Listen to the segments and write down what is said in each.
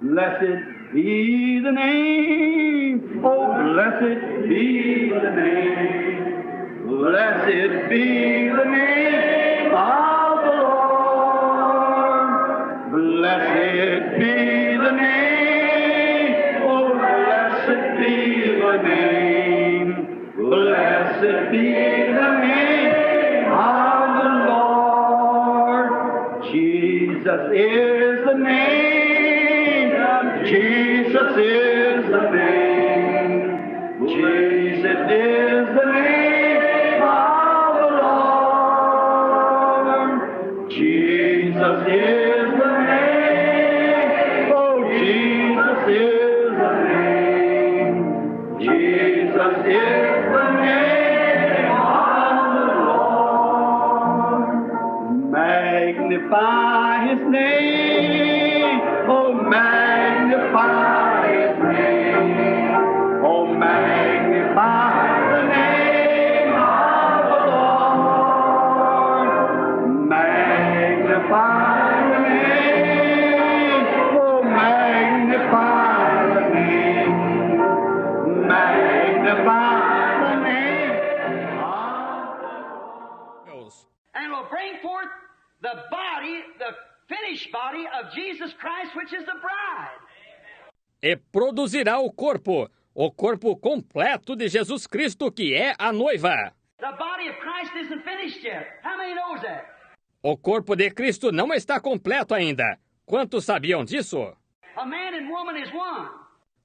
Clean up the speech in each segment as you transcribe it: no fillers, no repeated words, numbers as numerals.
Blessed be the name, oh blessed be the name, blessed be the name of the Lord. Blessed be the name, oh blessed be the name, blessed be the name of the Lord. Jesus is the name. Jesus is the name. Jesus is the name of the Lord. Jesus is the name. Oh, Jesus is the name. Jesus is the name of the Lord. Magnify His name. Oh, magnify His name. Oh, magnify the name of the Lord. Magnify the name. Oh, magnify the name. Magnify the name of the Lord. And will bring forth the body, the finished body of Jesus Christ, which is the bride. E produzirá o corpo completo de Jesus Cristo, que é a noiva. The body of Christ isn't finished yet. How many knows that? O corpo de Cristo não está completo ainda. Quantos sabiam disso? A man and woman is one.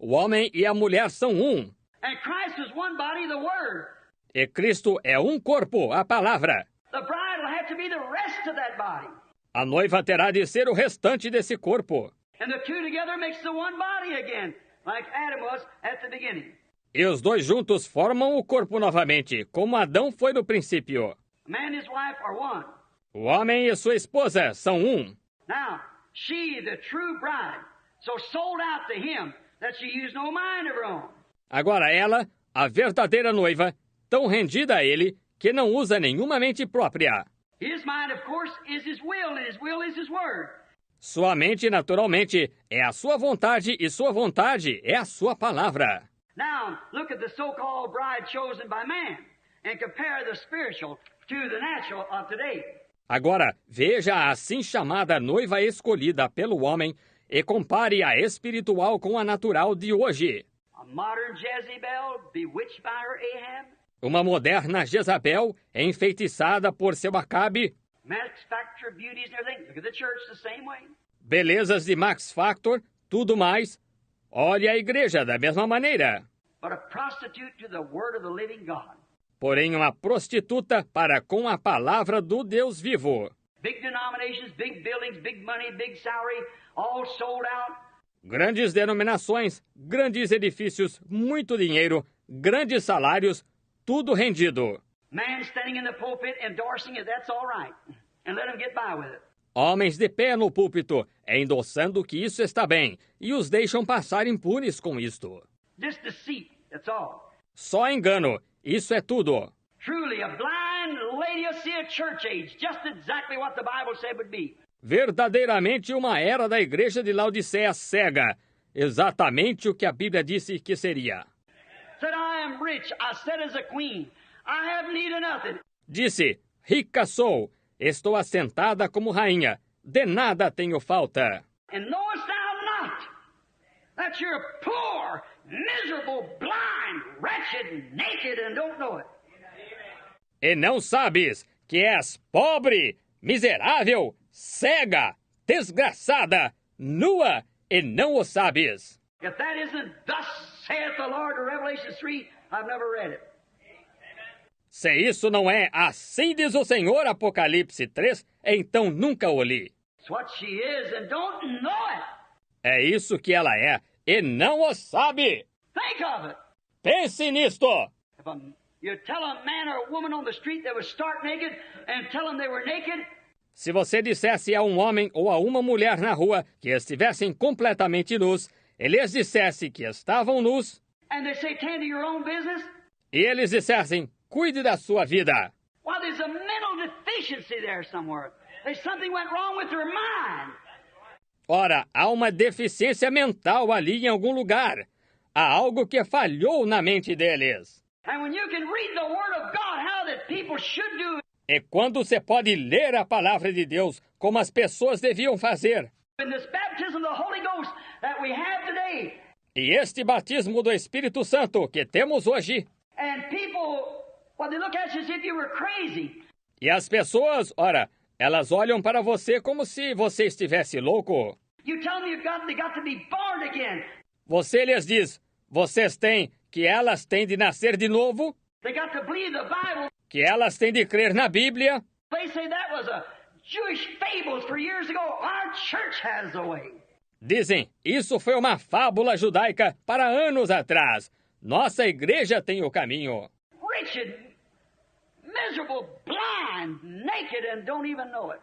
O homem e a mulher são um. And Christ is one body, the Word. E Cristo é um corpo, a palavra. The bride will have to be the rest of that body. A noiva terá de ser o restante desse corpo. And the two together makes the one body again, like Adam was at the beginning. E os dois juntos formam o corpo novamente, como Adão foi no princípio. Man and his wife are one. O homem e sua esposa são um. Now, she, the true bride, so sold out to him that she used no mind of her own. Agora ela, a verdadeira noiva, tão rendida a ele, que não usa nenhuma mente própria. His mind, of course, is his will, and his will is his word. Sua mente, naturalmente, é a sua vontade e sua vontade é a sua palavra. Now, look at the so-called bride chosen by man and compare the spiritual to the natural of today. Agora, veja a assim chamada noiva escolhida pelo homem e compare a espiritual com a natural de hoje. A modern Jezebel bewitched by her Ahab. Uma moderna Jezabel enfeitiçada por seu Acabe. Max Factor beauties and everything. Look at the church the same way. Belezas de Max Factor, tudo mais. Olhe a igreja da mesma maneira. But a prostitute to the word of the living God. Porém, uma prostituta para com a palavra do Deus vivo. Big denominations, big buildings, big money, big salary, all sold out. Grandes denominações, grandes edifícios, muito dinheiro, grandes salários, tudo rendido. Man standing in the pulpit endorsing it, that's all right. And let him get by with it. Homens de pé no púlpito, endossando que isso está bem, e os deixam passar impunes com isto. Just deceit, that's all. Só engano, isso é tudo. Truly, a blind Laodicea church age, just exactly what the Bible said would be. Verdadeiramente uma era da igreja de Laodiceia cega, exatamente o que a Bíblia disse que seria. Said, I am rich, I sat as a queen, I have need of nothing. Disse, rica sou, estou assentada como rainha, de nada tenho falta. And knowest thou not that you're poor, miserable, blind, wretched, naked, and don't know it? E não sabes que és pobre, miserável, cega, desgraçada, nua, e não o sabes. If that isn't thus saith the Lord in Revelation 3, I've never read it. Se isso não é assim diz o Senhor, Apocalipse 3, então nunca o li. It's what she is and don't know it. É isso que ela é, e não o sabe. Think of it. Pense nisto. If you tell a man or a woman on the street they were stark naked and tell them they were naked. Se você dissesse a um homem ou a uma mulher na rua que estivessem completamente nus, e lhes dissesse que estavam nus, And they say, tend to your own business. E eles dissessem, cuide da sua vida. Well, there's a mental deficiency there somewhere. There's something went wrong with their mind. Ora, há uma deficiência mental ali em algum lugar. Há algo que falhou na mente deles. And when you can read the Word of God, how that people should do E quando você pode ler a palavra de Deus como as pessoas deviam fazer, in this baptism of the Holy Ghost that we have today, e este batismo do Espírito Santo que temos hoje, and people, well, they look at you as if you were crazy. e as pessoas, ora, elas olham para você como se você estivesse louco. You tell them they got to be born again. Você lhes diz, que elas têm de nascer de novo, They got to believe the Bible. que elas têm de crer na Bíblia. They say that was a Jewish fables for years ago. Our church has the way. Dizem, isso foi uma fábula judaica para anos atrás. Nossa igreja tem o caminho. Wretched, miserable, blind, naked, and don't even know it.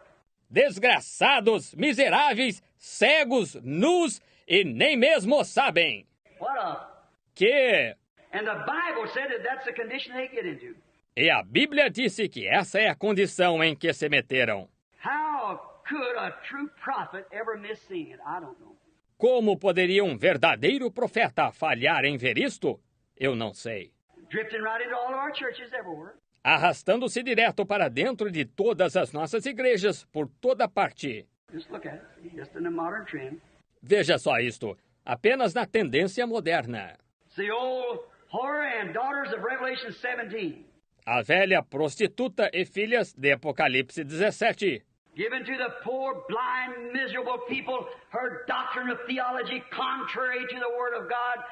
Desgraçados, miseráveis, cegos, nus e nem mesmo sabem. What a... Que... And the Bible said that that's the condition they get into. E a Bíblia disse que essa é a condição em que se meteram. How could a true prophet ever miss seeing it? I don't know. Como poderia um verdadeiro profeta falhar em ver isto? Eu não sei. Drifting right into all of our churches everywhere. Arrastando-se direto para dentro de todas as nossas igrejas, por toda parte. Just look at it. Just in the modern trend. Veja só isto, apenas na tendência moderna. It's the old whore and daughters of Revelation 17. A velha prostituta e filhas de Apocalipse 17. Given to the poor, blind, miserable people her doctrine of theology contrary to the Word of God.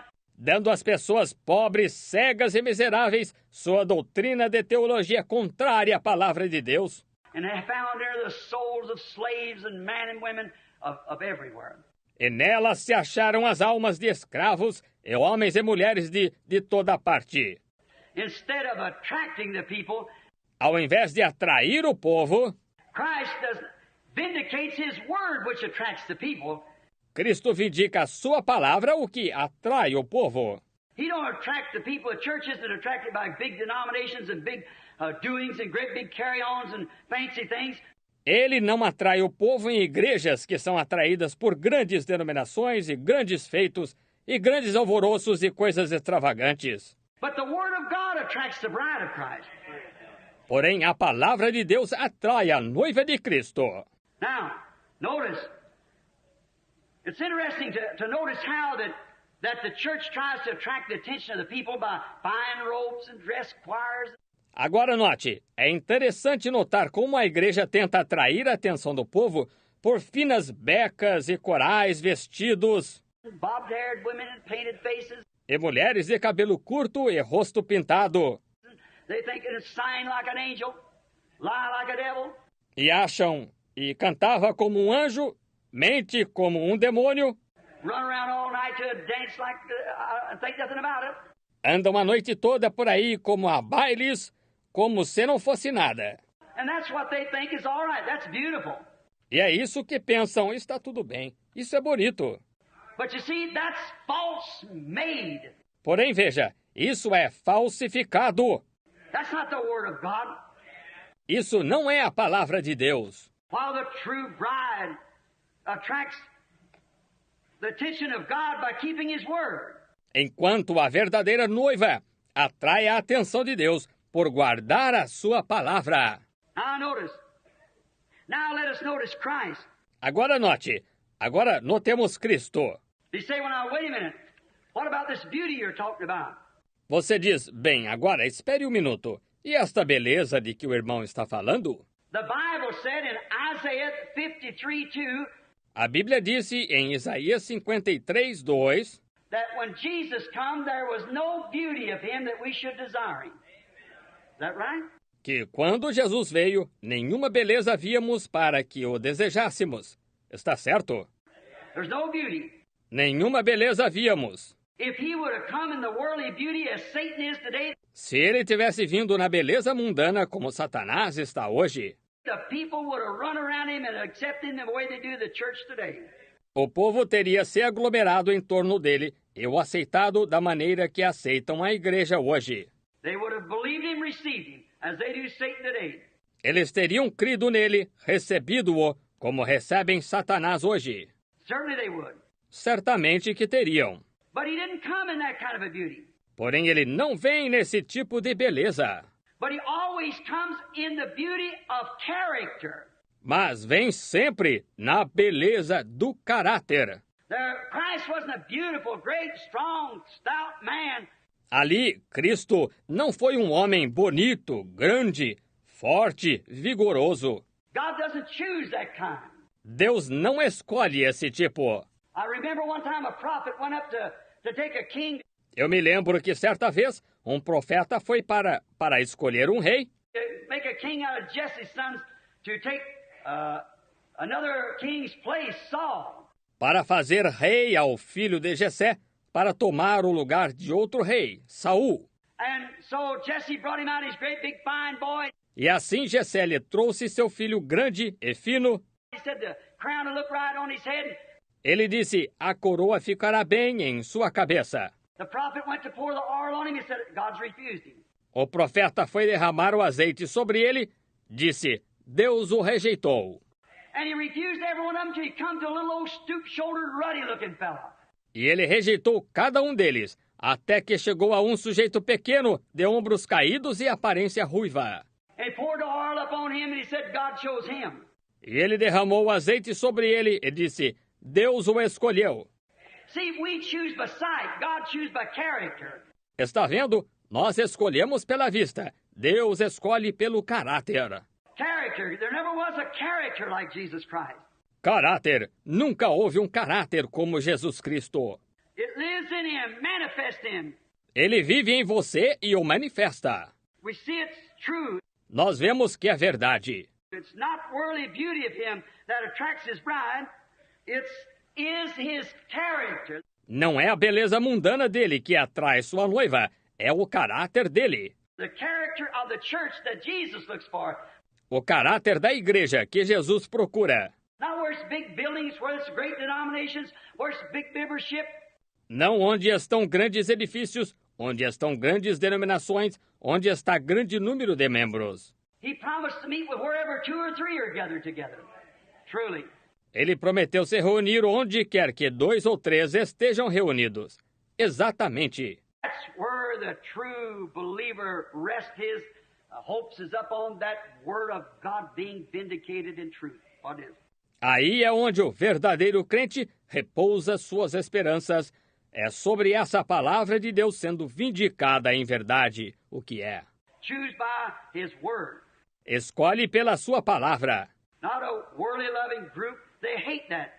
Dando às pessoas pobres, cegas e miseráveis sua doutrina de teologia contrária à palavra de Deus. And they found there the souls of slaves and men and women of everywhere. E nela se acharam as almas de escravos e homens e mulheres de toda parte. Instead of attracting the people, ao invés de atrair o povo, Christ vindicates His Word, which attracts the people. Cristo vindica a sua palavra, o que atrai o povo. He don't attract the people. The church isn't attracted by big denominations and big doings and great big carry-ons and fancy things. Ele não atrai o povo em igrejas que são atraídas por grandes denominações e grandes feitos e grandes alvoroços e coisas extravagantes. But the Word of God attracts the bride of Christ. Porém, a palavra de Deus atrai a noiva de Cristo. Now, notice, it's interesting to notice how that the church tries to attract the attention of the people by fine robes and dress choirs. Agora note, é interessante notar como a igreja tenta atrair a atenção do povo por finas becas e corais vestidos, Bobbed-haired women and painted faces. e mulheres de cabelo curto e rosto pintado. They think it's sign like an angel, lie like a devil. E acham, e cantava como um anjo, mente como um demônio, Run around all night to dance like think nothing about it. andam a noite toda por aí como a bailes, como se não fosse nada. And that's what they think is all right. That's beautiful. E é isso que pensam, está tudo bem, isso é bonito. But you see, that's false made. Porém, veja, isso é falsificado. That's not the Word of God. Isso não é a palavra de Deus. While the true bride attracts the attention of God by keeping His Word. Enquanto a verdadeira noiva atrai a atenção de Deus por guardar a sua palavra. Now let us notice Christ. Agora note, agora notemos Cristo. You say, well, now, wait a minute. What about this beauty you're talking about? Você diz, bem, agora espere um minuto. E esta beleza de que o irmão está falando? The Bible said in Isaiah 53:2 A Bíblia disse em Isaías 53:2 that when Jesus come, there was no beauty of Him that we should desire Him. Is that right? que quando Jesus veio, nenhuma beleza víamos para que o desejássemos. Está certo? There's no beauty. Nenhuma beleza víamos. If He would have come in the worldly beauty as Satan is today, Se ele tivesse vindo na beleza mundana como Satanás está hoje, the people would have run around Him and accepted Him the way they do the church today. o povo teria se aglomerado em torno dele e o aceitado da maneira que aceitam a igreja hoje. They would have believed Him, received Him, as they do Satan today. Eles teriam crido nele, recebido-o, como recebem Satanás hoje. Certainly they would. Certamente que teriam. But he didn't come in that kind of a beauty. Porém, ele não vem nesse tipo de beleza. But he always comes in the beauty of character. Mas vem sempre na beleza do caráter. Christ wasn't a beautiful, great, strong, stout man. Ali, Cristo não foi um homem bonito, grande, forte, vigoroso. God doesn't choose that kind. Deus não escolhe esse tipo. I remember one time a prophet went up to take a king. Eu me lembro que certa vez um profeta foi para escolher um rei. To make a king out of Jesse's sons to take another king's place, Saul. Para fazer rei ao filho de Jessé, para tomar o lugar de outro rei, Saul. And so Jesse brought him out, his great big fine boy. E assim Jessé lhe trouxe seu filho grande e fino. He said the crown will look right on his head. Ele disse, a coroa ficará bem em sua cabeça. The prophet went to pour the oil on him. He said, God's refused him. O profeta foi derramar o azeite sobre ele, disse, Deus o rejeitou. And he refused every one of them till he come to a little old stoop-shouldered, ruddy-looking fella. E ele rejeitou cada um deles, até que chegou a um sujeito pequeno, de ombros caídos e aparência ruiva. And he poured the oil upon him and he said, God chose him. E ele derramou o azeite sobre ele e disse, Deus o escolheu. See, we choose by sight. God chooses by character. Está vendo? Nós escolhemos pela vista. Deus escolhe pelo caráter. Character. There never was a character like Jesus Christ. Caráter. Nunca houve um caráter como Jesus Cristo. It lives in him, manifests in him. Ele vive em você e o manifesta. We see it's true. Nós vemos que é verdade. It's not worldly beauty of him that attracts his bride. It is his character. Não é a beleza mundana dele que atrai sua noiva, é o caráter dele. The character of the church that Jesus looks for. O caráter da igreja que Jesus procura. Not where it's big buildings, where it's great denominations, where it's big membership. Não onde estão grandes edifícios, onde estão grandes denominações, onde está grande número de membros. He promised to meet with wherever 2 or 3 are gathered together. Truly. Ele prometeu se reunir onde quer que 2 ou 3 estejam reunidos. Exatamente. That's where the true believer rests his hopes is up on that word of God being vindicated in truth. What is? Aí é onde o verdadeiro crente repousa suas esperanças. É sobre essa palavra de Deus sendo vindicada em verdade, o que é. Choose by his word. Escolhe pela sua palavra. Not a worldly loving group. They hate that.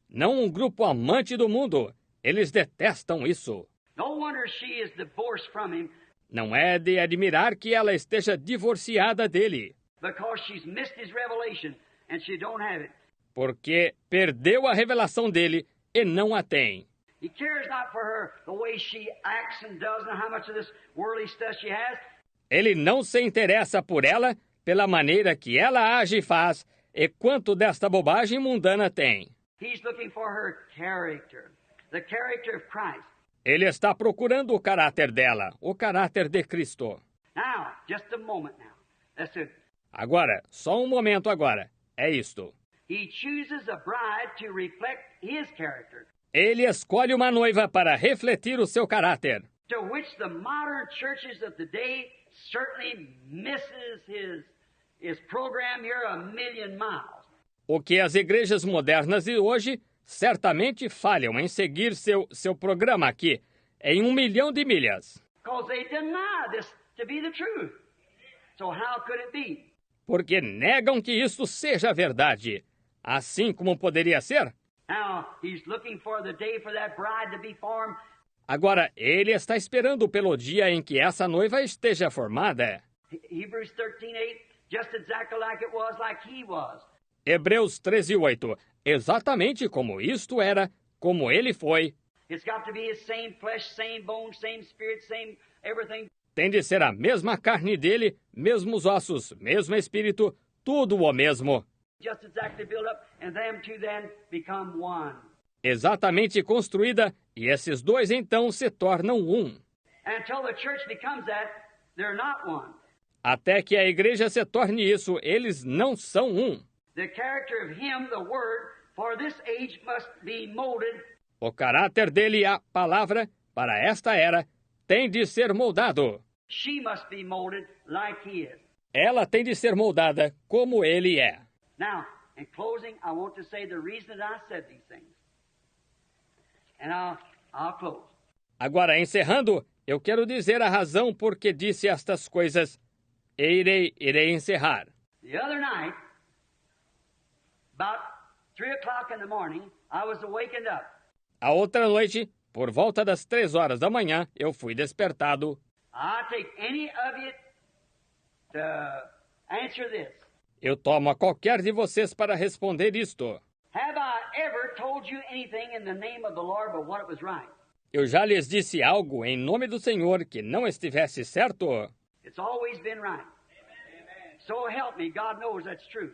Não um grupo amante do mundo. Eles detestam isso. No wonder she is divorced from him Não é de admirar que ela esteja divorciada dele, because she's missed his revelation and she don't have it. porque perdeu a revelação dele e não a tem. He cares not for her the way she acts and does and how much of this worldly stuff she has. Ele não se interessa por ela pela maneira que ela age e faz e quanto desta bobagem mundana tem. He's looking for her character, the character of Christ. Ele está procurando o caráter dela, o caráter de Cristo. Now, just a moment now. That's it. Agora, só um momento agora. É isto. He chooses a bride to reflect his character, Ele escolhe uma noiva para refletir o seu caráter, to which the modern churches of the day certainly misses his program here a million miles. o que as igrejas modernas de hoje certamente falham em seguir seu programa aqui, em 1 milhão de milhas. Because they deny this to be the truth. So how could it be? Porque negam que isso seja verdade. Assim como poderia ser? Now, he's looking for the day for that bride to be formed. Agora, ele está esperando pelo dia em que essa noiva esteja formada. Hebrews 13:8, just exactly like it was, like he was. Hebreus 13:8. Exatamente como isto era, como ele foi. It's got to be his same flesh, same bone, same spirit, same everything. Tem de ser a mesma carne dele, mesmos ossos, mesmo espírito, tudo o mesmo. Just exactly built up, and them two then become one. Exatamente construída, e esses dois então se tornam um. Until the church becomes that, they're not one. Até que a igreja se torne isso, eles não são um. The character of him, the Word, for this age must be molded. O caráter dele, a palavra, para esta era, tem de ser moldado. She must be molded like he is. Ela tem de ser moldada como ele é. Now, in closing, I want to say the reason that I said these things. And I'll close. Agora, encerrando, eu quero dizer a razão por que disse estas coisas. E irei encerrar. The other night, about 3 o'clock in the morning, I was awakened up. A outra noite, por volta das 3 horas da manhã, eu fui despertado. I take any of you to answer this. Eu tomo a qualquer de vocês para responder isto. Have I ever told you anything in the name of the Lord but what it was right? Eu já lhes disse algo em nome do Senhor que não estivesse certo? It's always been right. So help me, God knows that's true.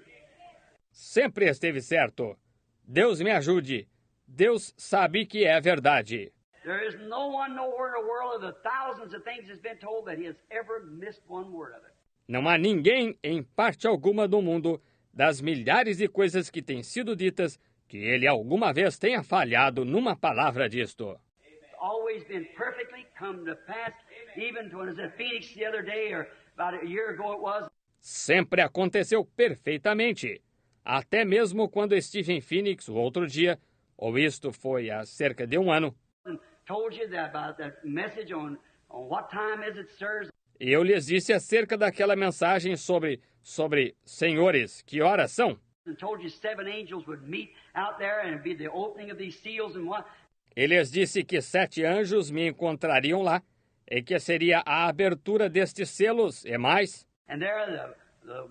Sempre esteve certo. Deus me ajude. Deus sabe que é verdade. There is no one nowhere in the world of the thousands of things that's been told that he has ever missed one word of it. Não há ninguém, em parte alguma do mundo, das milhares de coisas que têm sido ditas, que ele alguma vez tenha falhado numa palavra disto. It's always been perfectly come to pass, even when I was at Phoenix the other day, or about a year ago it was. Sempre aconteceu perfeitamente. Até mesmo quando estive em Phoenix o outro dia, ou isto foi há cerca de um ano. And told you that about that message on what time is it, sirs. E eu lhes disse acerca daquela mensagem sobre senhores, que horas são? And told you 7 angels would meet out there and it'd be the opening of these seals and what. E lhes disse que 7 anjos me encontrariam lá, e que seria a abertura destes selos e mais. And there the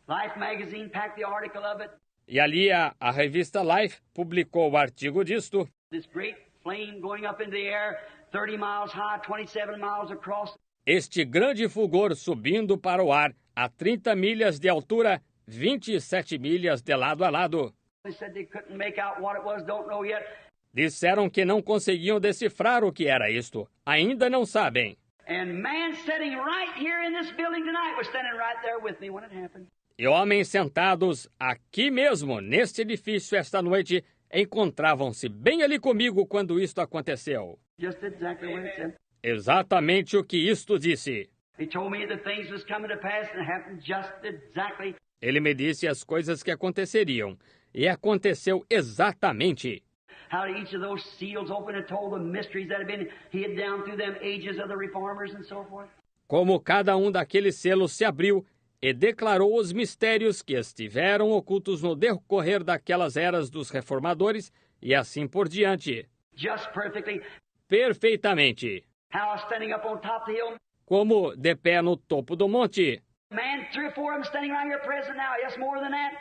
Life magazine packed the article of it. E ali a revista Life publicou o artigo disto. This great flame going up in the air, 30 miles high, 27 miles across. Este grande fulgor subindo para o ar a 30 milhas de altura, 27 milhas de lado a lado. They said they couldn't make out what it was, don't know yet. Disseram que não conseguiam decifrar o que era isto. Ainda não sabem. And man sitting right here in this building tonight was standing right there with me when it happened. E homens sentados aqui mesmo, neste edifício, esta noite, encontravam-se bem ali comigo quando isto aconteceu. Just exactly what it said. Exatamente o que isto disse. He told me that things was coming to pass and it happened just exactly. Ele me disse as coisas que aconteceriam. E aconteceu exatamente. How each of those seals opened and told the mysteries that had been hid down through them ages of the reformers and so forth. Como cada um daqueles selos se abriu e declarou os mistérios que estiveram ocultos no decorrer daquelas eras dos reformadores e assim por diante. Just perfectly. Perfeitamente. How standing up on top of the hill. Como de pé no topo do monte. Man, 3 or 4 of them standing right here present now. Yes, more than that.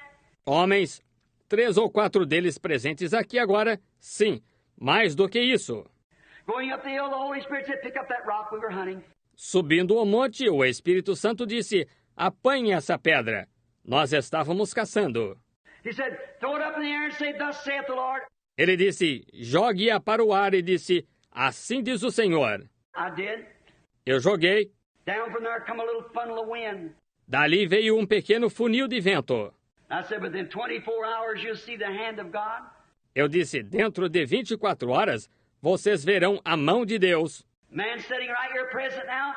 Homens, 3 ou 4 deles presentes aqui agora, sim, mais do que isso. Going up the hill, the Holy Spirit said, pick up that rock we were hunting. Subindo o monte, o Espírito Santo disse, apanhe essa pedra. Nós estávamos caçando. He said, throw it up in the air and say, thus saith the Lord. Ele disse, jogue-a para o ar e disse, assim diz o Senhor. I did. Eu joguei. Down from there come a little funnel of wind. Dali veio um pequeno funil de vento. I said, within 24 hours you'll see the hand of God. Eu disse, dentro de 24 horas, vocês verão a mão de Deus. Man sitting right here present now.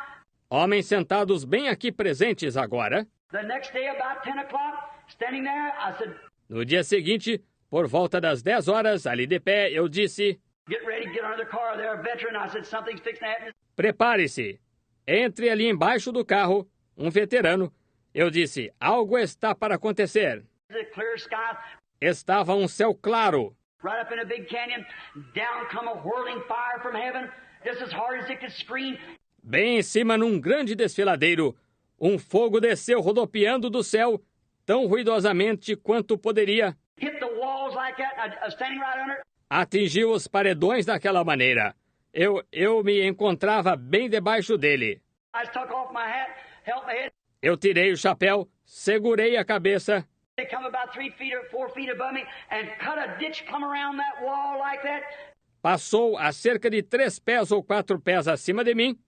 Homens sentados bem aqui presentes agora. The next day about 10 o'clock, standing there, I said, No dia seguinte, por volta das 10 horas, ali de pé, eu disse, get ready, get under the car. They're a veteran. I said, something's fixing to happen. prepare-se. Entre ali embaixo do carro, um veterano. Eu disse, algo está para acontecer. The clear sky, Estava um céu claro. right up in a big canyon. Down come a whirling fire from heaven, just as hard as it could scream. Bem em cima, num grande desfiladeiro, um fogo desceu rodopiando do céu, tão ruidosamente quanto poderia. Hit the walls like that. I was standing right under it. Atingiu os paredões daquela maneira. Eu me encontrava bem debaixo dele. I took off my hat, held my head. Eu tirei o chapéu, segurei a cabeça. They come about 3 feet or 4 feet above me and cut a ditch come around that wall like that. Passou a cerca de 3 pés ou 4 pés acima de mim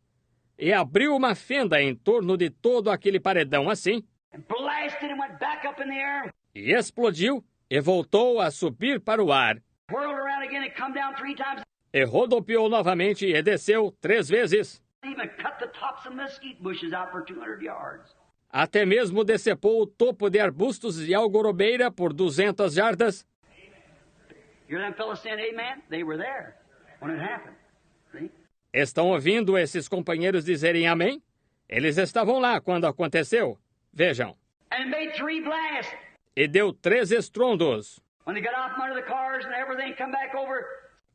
e abriu uma fenda em torno de todo aquele paredão assim And blasted and went back up in the air. e explodiu e voltou a subir para o ar. Whirled around again and come down 3 times. E rodopiou novamente e desceu 3 vezes. Even cut the tops of mesquite bushes out for 200 yards. Até mesmo decepou o topo de arbustos de algorobeira por 200 jardas. Hear them fellas saying amen? They were there when it happened. See? Estão ouvindo esses companheiros dizerem amém? Eles estavam lá quando aconteceu. Vejam. And it made 3 blasts. E deu 3 estrondos. When they got out from under the cars and everything, come back over.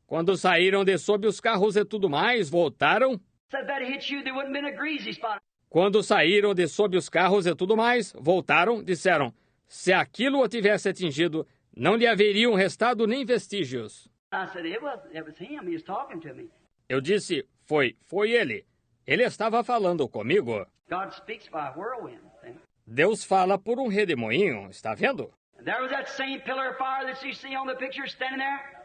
Quando saíram de sob os carros e tudo mais, voltaram. Said that hit you, there wouldn't been a greasy spot. Quando saíram de sob os carros e tudo mais, voltaram, disseram, se aquilo o tivesse atingido, não lhe haveriam restado nem vestígios. I said, it was him. He was talking to me. Eu disse, foi ele. Ele estava falando comigo. God speaks by whirlwind. See? Deus fala por um redemoinho, está vendo? And there was that same pillar of fire that you see on the picture standing there.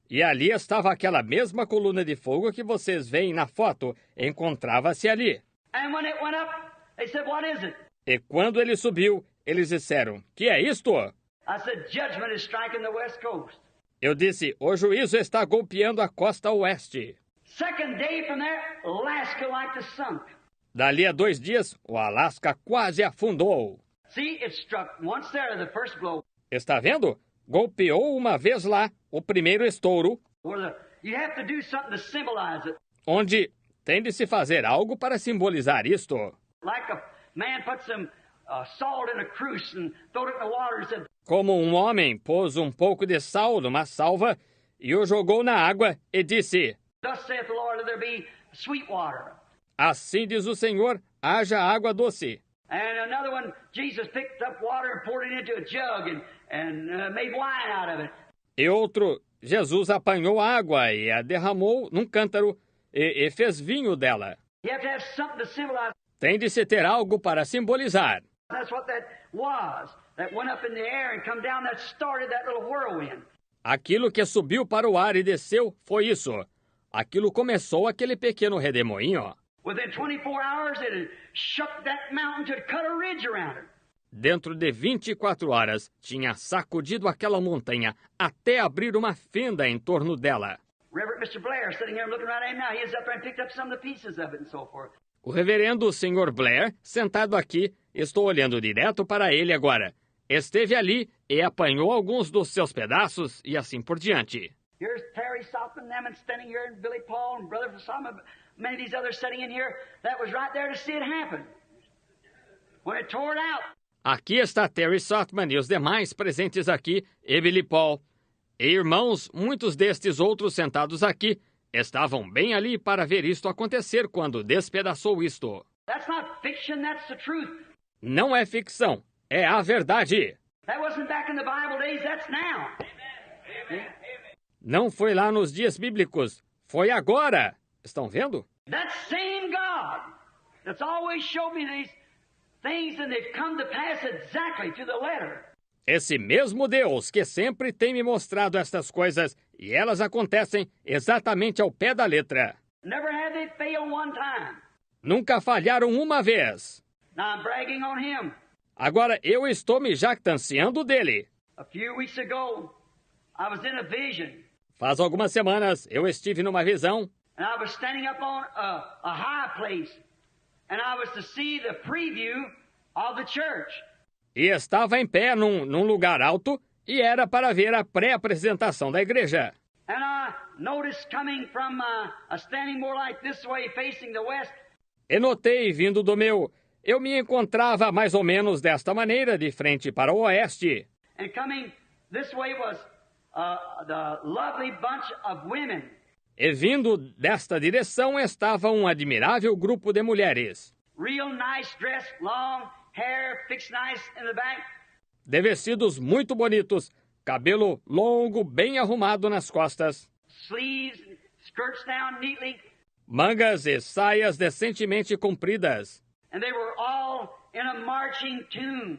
E ali estava aquela mesma coluna de fogo que vocês veem na foto, encontrava-se ali. And when it went up, they said, what is it? E quando ele subiu, eles disseram, que é isto? I said, judgment is striking the west coast. Eu disse, o juízo está golpeando a costa oeste. Second day from there, Alaska like to sunk. Dali a 2 dias, o Alasca quase afundou. See, it struck once there, the first blow. Está vendo? Golpeou uma vez lá, o primeiro estouro, You have to do something to symbolize it. onde tem de se fazer algo para simbolizar isto. Like a man put some salt in a cruise and threw it in the water and said, Como um homem pôs um pouco de sal numa salva e o jogou na água e disse, thus saith the Lord, that there be sweet water. assim diz o Senhor, haja água doce. And another one, Jesus picked up water and poured it into a jug and made wine out of it. E outro, Jesus apanhou água e a derramou num cântaro e fez vinho dela. You have to have something to symbolize. Tem de se ter algo para simbolizar. That's what that was. That went up in the air and come down, that started that little whirlwind. Aquilo que subiu para o ar e desceu foi isso. Aquilo começou aquele pequeno redemoinho. Within 24 hours, it had shook that mountain to cut a ridge around it. Dentro de 24 horas, tinha sacudido aquela montanha até abrir uma fenda em torno dela. Reverend Mr. Blair sitting here looking right at him now. He is up there and picked up some of the pieces of it and so forth. O reverendo Sr. Blair, sentado aqui, estou olhando direto para ele agora. Esteve ali e apanhou alguns dos seus pedaços e assim por diante. Here's Terry Softman, them standing here, and Billy Paul, and Brother Osama, many of these others sitting in here. That was right there to see it happen. When it tore it out. Aqui está Terry Softman e os demais presentes aqui, e Billy Paul. E irmãos, muitos destes outros sentados aqui, estavam bem ali para ver isto acontecer quando despedaçou isto. That's not fiction, that's the truth. Não é ficção, é a verdade. That wasn't back in the Bible days, that's now. Não foi lá nos dias bíblicos, foi agora. Estão vendo? That same God that's always showed me these things and they've come to pass exactly to the letter. Esse mesmo Deus que sempre tem me mostrado estas coisas e elas acontecem exatamente ao pé da letra. Never have they failed one time. Nunca falharam uma vez. Now I'm bragging on him. Agora eu estou me jactanciando dele. A few weeks ago, I was in a vision. Faz algumas semanas eu estive numa visão And I was standing up on a high place. And I was to see the preview of the church. e estava em pé num lugar alto e era para ver a pré-apresentação da igreja. And I noticed coming from standing more like this way facing the west. E notei vindo do meu. Eu me encontrava mais ou menos desta maneira, de frente para o oeste. And coming this way was the lovely bunch of women. E vindo desta direção estava um admirável grupo de mulheres. Real nice dress, long hair, fixed nice in the back. De vestidos muito bonitos, cabelo longo, bem arrumado nas costas. Sleeves, skirts down neatly. Mangas e saias decentemente compridas. And they were all in a marching tune.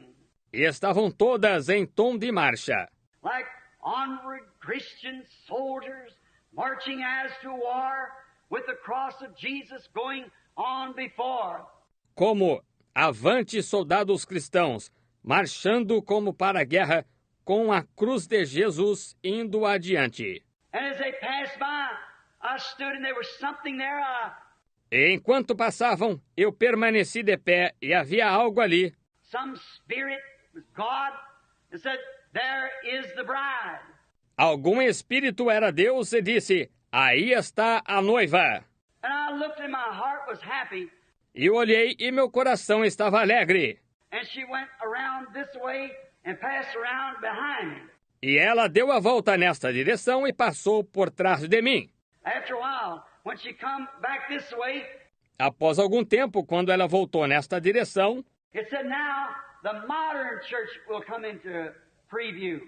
E estavam todas em tom de marcha. Like onward Christian soldiers marching as to war with the cross of Jesus going on before. Como avante soldados cristãos, marchando como para a guerra, com a cruz de Jesus indo adiante. And as they passed by, I stood and there was something there. E enquanto passavam, eu permaneci de pé e havia algo ali. Some spirit was God and said, "There is the bride." Algum espírito era Deus e disse, aí está a noiva. And I looked and my heart was happy. E olhei e meu coração estava alegre. And she went around this way and passed around behind me. E ela deu a volta nesta direção e passou por trás de mim. After a while, when she come back this way, Após algum tempo, quando ela voltou nesta direção, it said, "Now the modern church will come into preview."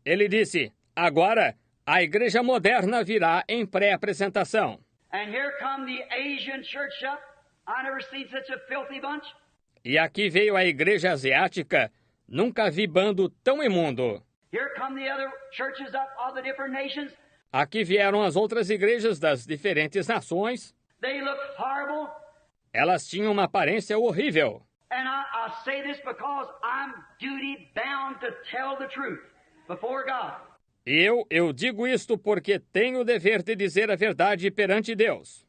ele disse, agora a igreja moderna virá em pré-apresentação. And here come the Asian church up. I never seen such a filthy bunch. E aqui veio a igreja asiática. Nunca vi bando tão imundo. Here come the other churches up, all the different nations. Aqui vieram as outras igrejas das diferentes nações. They look horrible. Elas tinham uma aparência horrível. And I say this because I'm duty bound to tell the truth before God. E eu digo isto porque tenho o dever de dizer a verdade perante Deus.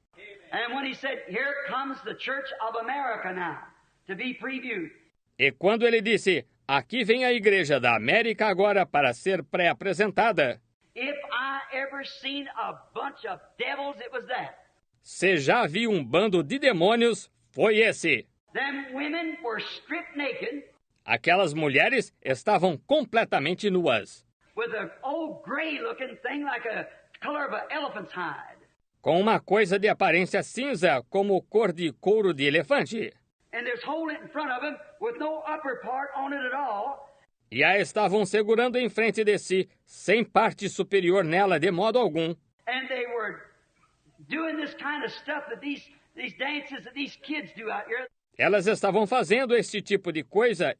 And when he said, "Here comes the Church of America now to be previewed." E quando ele disse, aqui vem a igreja da América agora para ser pré-apresentada. If I ever seen a bunch of devils, it was that. Se já vi um bando de demônios, foi esse. Them women were stripped naked Aquelas mulheres estavam completamente nuas, with an old gray-looking thing like a color of an elephant's hide. com uma coisa de aparência cinza como cor de couro de elefante. And there's holding it in front of them with no upper part on it at all. E a estavam segurando em frente de si, sem parte superior nela de modo algum. And they were doing this kind of stuff that these dances that these kids do out here. Elas estavam fazendo este tipo de coisa,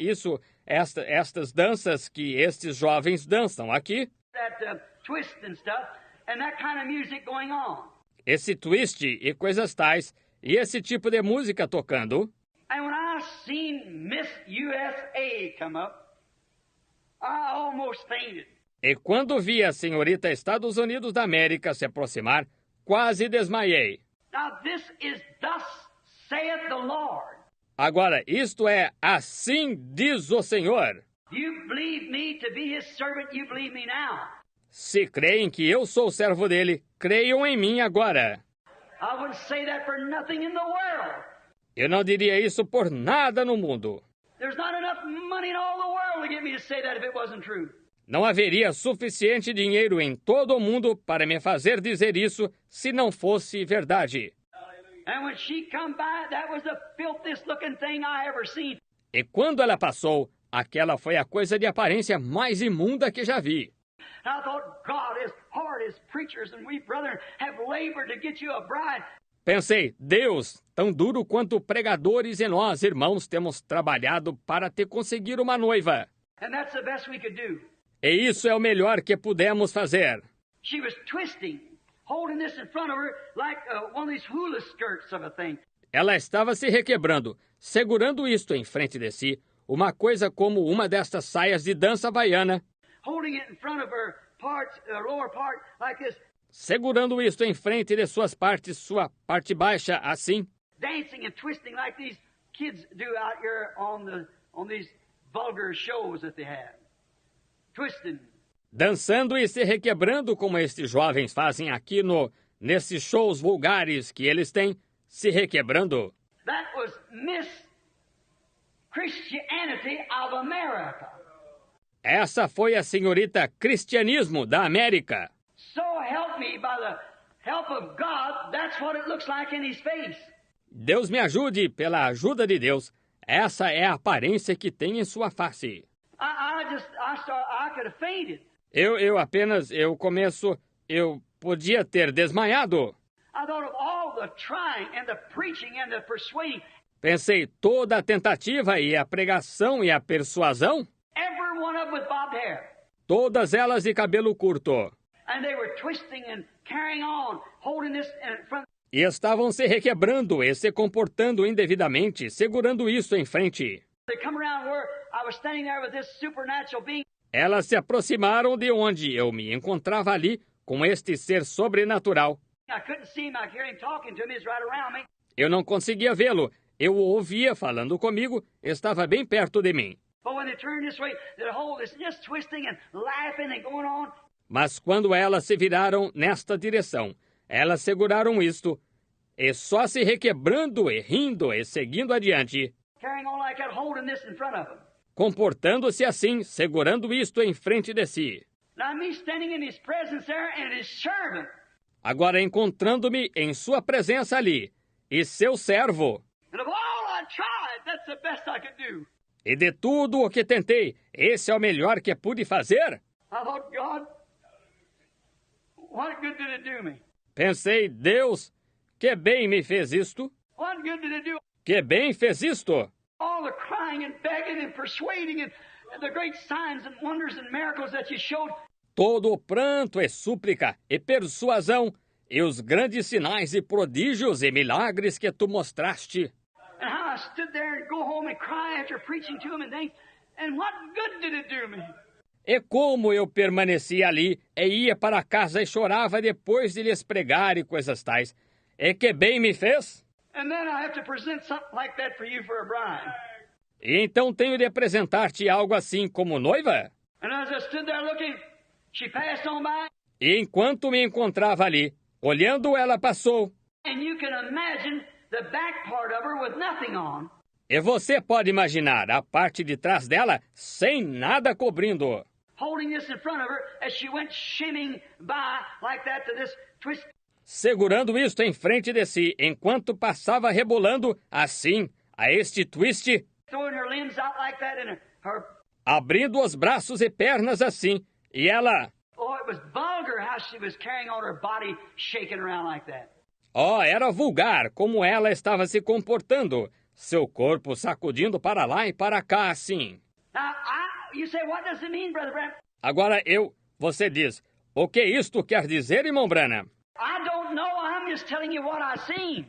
estas danças que estes jovens dançam aqui. That twist and stuff, and that kind of music going on. Esse twist e coisas tais, e esse tipo de música tocando. And when I seen Miss USA come up, I almost fainted. E quando vi a senhorita Estados Unidos da América se aproximar, quase desmaiei. Now this is thus saith the Lord. Agora, isto é, assim diz o Senhor. You believe me to be his servant, you believe me now. Se creem que eu sou servo dele, creiam em mim agora. I wouldn't say that for nothing in the world. Eu não diria isso por nada no mundo. There's not enough money in all the world to get me to say that if it wasn't true. Não haveria suficiente dinheiro em todo o mundo para me fazer dizer isso se não fosse verdade. And when she come by, that was the filthiest looking thing I ever seen. E quando ela passou, aquela foi a coisa de aparência mais imunda que já vi. I thought, God, as hard as preachers and we brethren have labored to get you a bride. Pensei, Deus, tão duro quanto pregadores e nós, irmãos, temos trabalhado para te conseguir uma noiva. And that's the best we could do. E isso é o melhor que pudemos fazer. She was twisting, holding this in front of her like one of these hula skirts of a thing. Ela estava se requebrando, segurando isto em frente de si, uma coisa como uma destas saias de dança havaiana. Holding it in front of her parts, lower part, like this. Segurando isto em frente de suas partes, sua parte baixa, assim. Dancing and twisting like these kids do out here on these vulgar shows that they have. Twisting. Dançando e se requebrando como estes jovens fazem aqui nesses shows vulgares que eles têm, se requebrando. That was Miss Christianity of America. Essa foi a senhorita Cristianismo da América. So help me, by the help of God, that's what it looks like in his face. Deus me ajude, pela ajuda de Deus. Essa é a aparência que tem em sua face. I could have fainted. Eu podia ter desmaiado. I thought of all the trying and the preaching and the persuading. Pensei, toda a tentativa e a pregação e a persuasão, Every one of them with bobbed hair. todas elas de cabelo curto. And they were twisting and carrying on, holding this in front. E estavam se requebrando e se comportando indevidamente, segurando isso em frente. They come around where I was standing there with this supernatural being. Elas se aproximaram de onde eu me encontrava ali com este ser sobrenatural. I couldn't see him. I could hear him talking to me. He's right around me. Eu não conseguia vê-lo. Eu o ouvia falando comigo, estava bem perto de mim. But when they turned this way, the whole is just twisting and laughing and going on. Mas quando elas se viraram nesta direção, elas seguraram isto, e só se requebrando e rindo e seguindo adiante, Carrying on like that, holding this in front of them. comportando-se assim, segurando isto em frente de si. Now me standing in his presence there and his servant. Agora encontrando-me em sua presença ali, e seu servo. And of all I tried, that's the best I could do. E de tudo o que tentei, esse é o melhor que pude fazer? I thought, God, what good did it do me? Pensei, Deus, que bem me fez isto? What good did it do? Que bem fez isto? All the crying and begging and persuading and the great signs and wonders and miracles that you showed. Todo o pranto e súplica e persuasão, e os grandes sinais e prodígios e milagres que tu mostraste. And how I stood there and go home and cry after preaching to him and things. And what good did it do me? E como eu permanecia ali, e ia para casa e chorava depois de lhes pregar e coisas tais. E que bem me fez? And then I have to present something like that for you for a bride. E então tenho de apresentar-te algo assim como noiva? And as I stood there looking, she passed on by. E enquanto me encontrava ali, olhando, ela passou. And you can imagine the back part of her with nothing on. E você pode imaginar a parte de trás dela sem nada cobrindo. Holding this in front of her as she went shimming by like that to this twist. Segurando isto em frente de si, enquanto passava rebolando assim, a este twist, Throwing her limbs out like that and her abrindo os braços e pernas assim, e ela, oh, it was vulgar how she was carrying on her body shaking around like that. era vulgar como ela estava se comportando, seu corpo sacudindo para lá e para cá assim. Now, you say, what does it mean, Brother Branham? Agora você diz, o que isto quer dizer, irmão Branham? I don't know. I'm just telling you what I seen.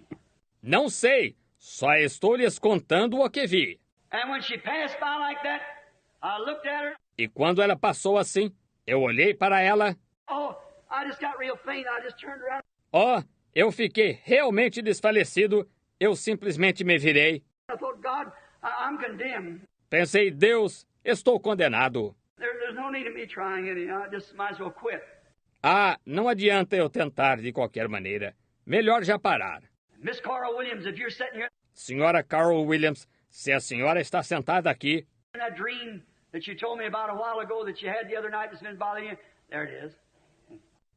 Não sei, só estou lhes contando o que vi. And when she passed by like that, I looked at her. E quando ela passou assim, eu olhei para ela. Oh, I just got real faint. I just turned around. Eu fiquei realmente desfalecido. Eu simplesmente me virei. I thought, God, I'm condemned. Pensei, Deus, estou condenado. There's no need of me trying any. I just might as well quit. Não adianta eu tentar de qualquer maneira. Melhor já parar. Miss Carl Williams, if you're sitting here Senhora Carol Williams, se a senhora está sentada aqui, in that dream that you told me about a while ago that you had the other night that's been bothering you, there it is.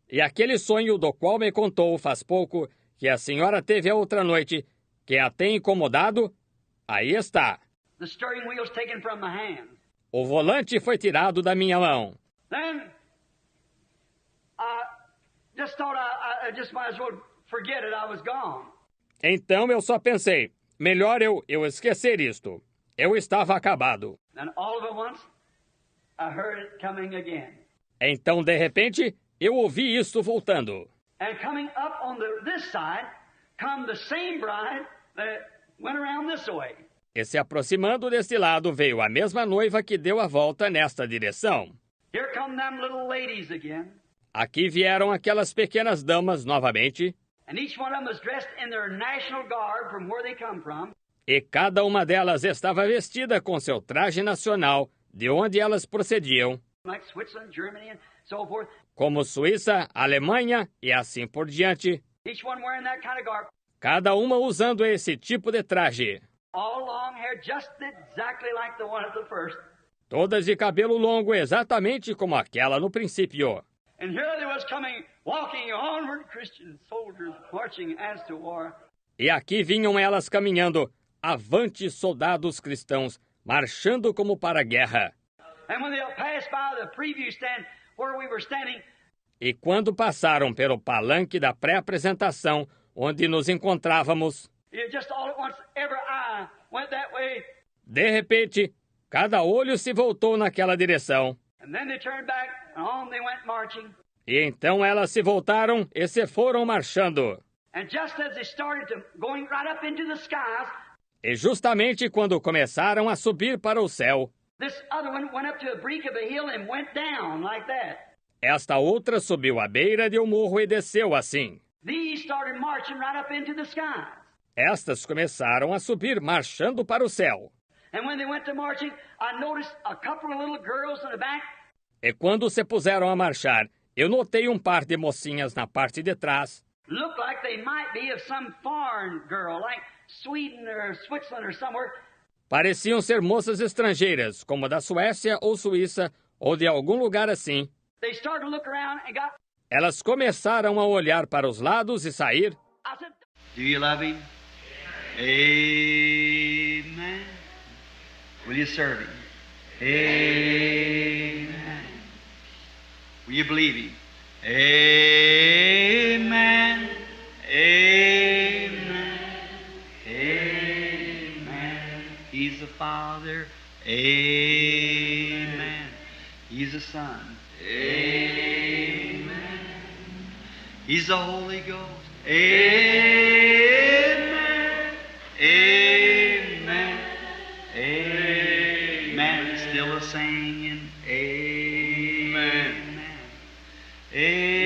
e aquele sonho do qual me contou faz pouco que a senhora teve a outra noite, que a tem incomodado, aí está. The steering wheel's taken from my hand. O volante foi tirado da minha mão. Then I just thought I just might as well forget it. I was gone. Então eu só pensei, melhor eu esquecer isto. Eu estava acabado. And all of at once, I heard it coming again. Então, de repente, eu ouvi isso voltando. And coming up on this side, come the same bride that went around this way. E se aproximando deste lado veio a mesma noiva que deu a volta nesta direção. Here come them little ladies again. Aqui vieram aquelas pequenas damas novamente, And each one of them was dressed in their national garb from where they come from. e cada uma delas estava vestida com seu traje nacional, de onde elas procediam, Like Switzerland, Germany, and so forth. como Suíça, Alemanha e assim por diante, Each one wearing that kind of garb. cada uma usando esse tipo de traje. All long hair, just exactly like the one at the first. Todas de cabelo longo, exatamente como aquela no princípio. And here they was coming, walking onward, Christian soldiers marching as to war. E aqui vinham elas caminhando, avante soldados cristãos, marchando como para a guerra. And when they passed by the preview stand where we were standing, E quando passaram pelo palanque da pré-apresentação, onde nos encontrávamos, just all at once, every eye went that way. de repente, cada olho se voltou naquela direção. And then they turned back, and on they went marching. E então elas se voltaram e se foram marchando. And just as they started to going right up into the skies, E justamente quando começaram a subir para o céu, This other one went up to a brink of a hill and went down like that. Esta outra subiu à beira de um morro e desceu assim. These started marching right up into the sky. Estas começaram a subir, marchando para o céu. And when they went to marching, I noticed a couple of little girls in the back. E quando se puseram a marchar, eu notei um par de mocinhas na parte de trás. Looked like they might be of some foreign girl, like Sweden or Switzerland or somewhere. Pareciam ser moças estrangeiras, como da Suécia ou Suíça, ou de algum lugar assim. They started to look around and got... Elas começaram a olhar para os lados e sair. I said, Do you love him? Amen. Will you serve him? Amen. Will you believe him? Amen. Amen. Amen. He's the Father. Amen. He's the Son. Amen. He's the Holy Ghost. Amen. Amen. Amen. It's still a singing. Amen. Amen.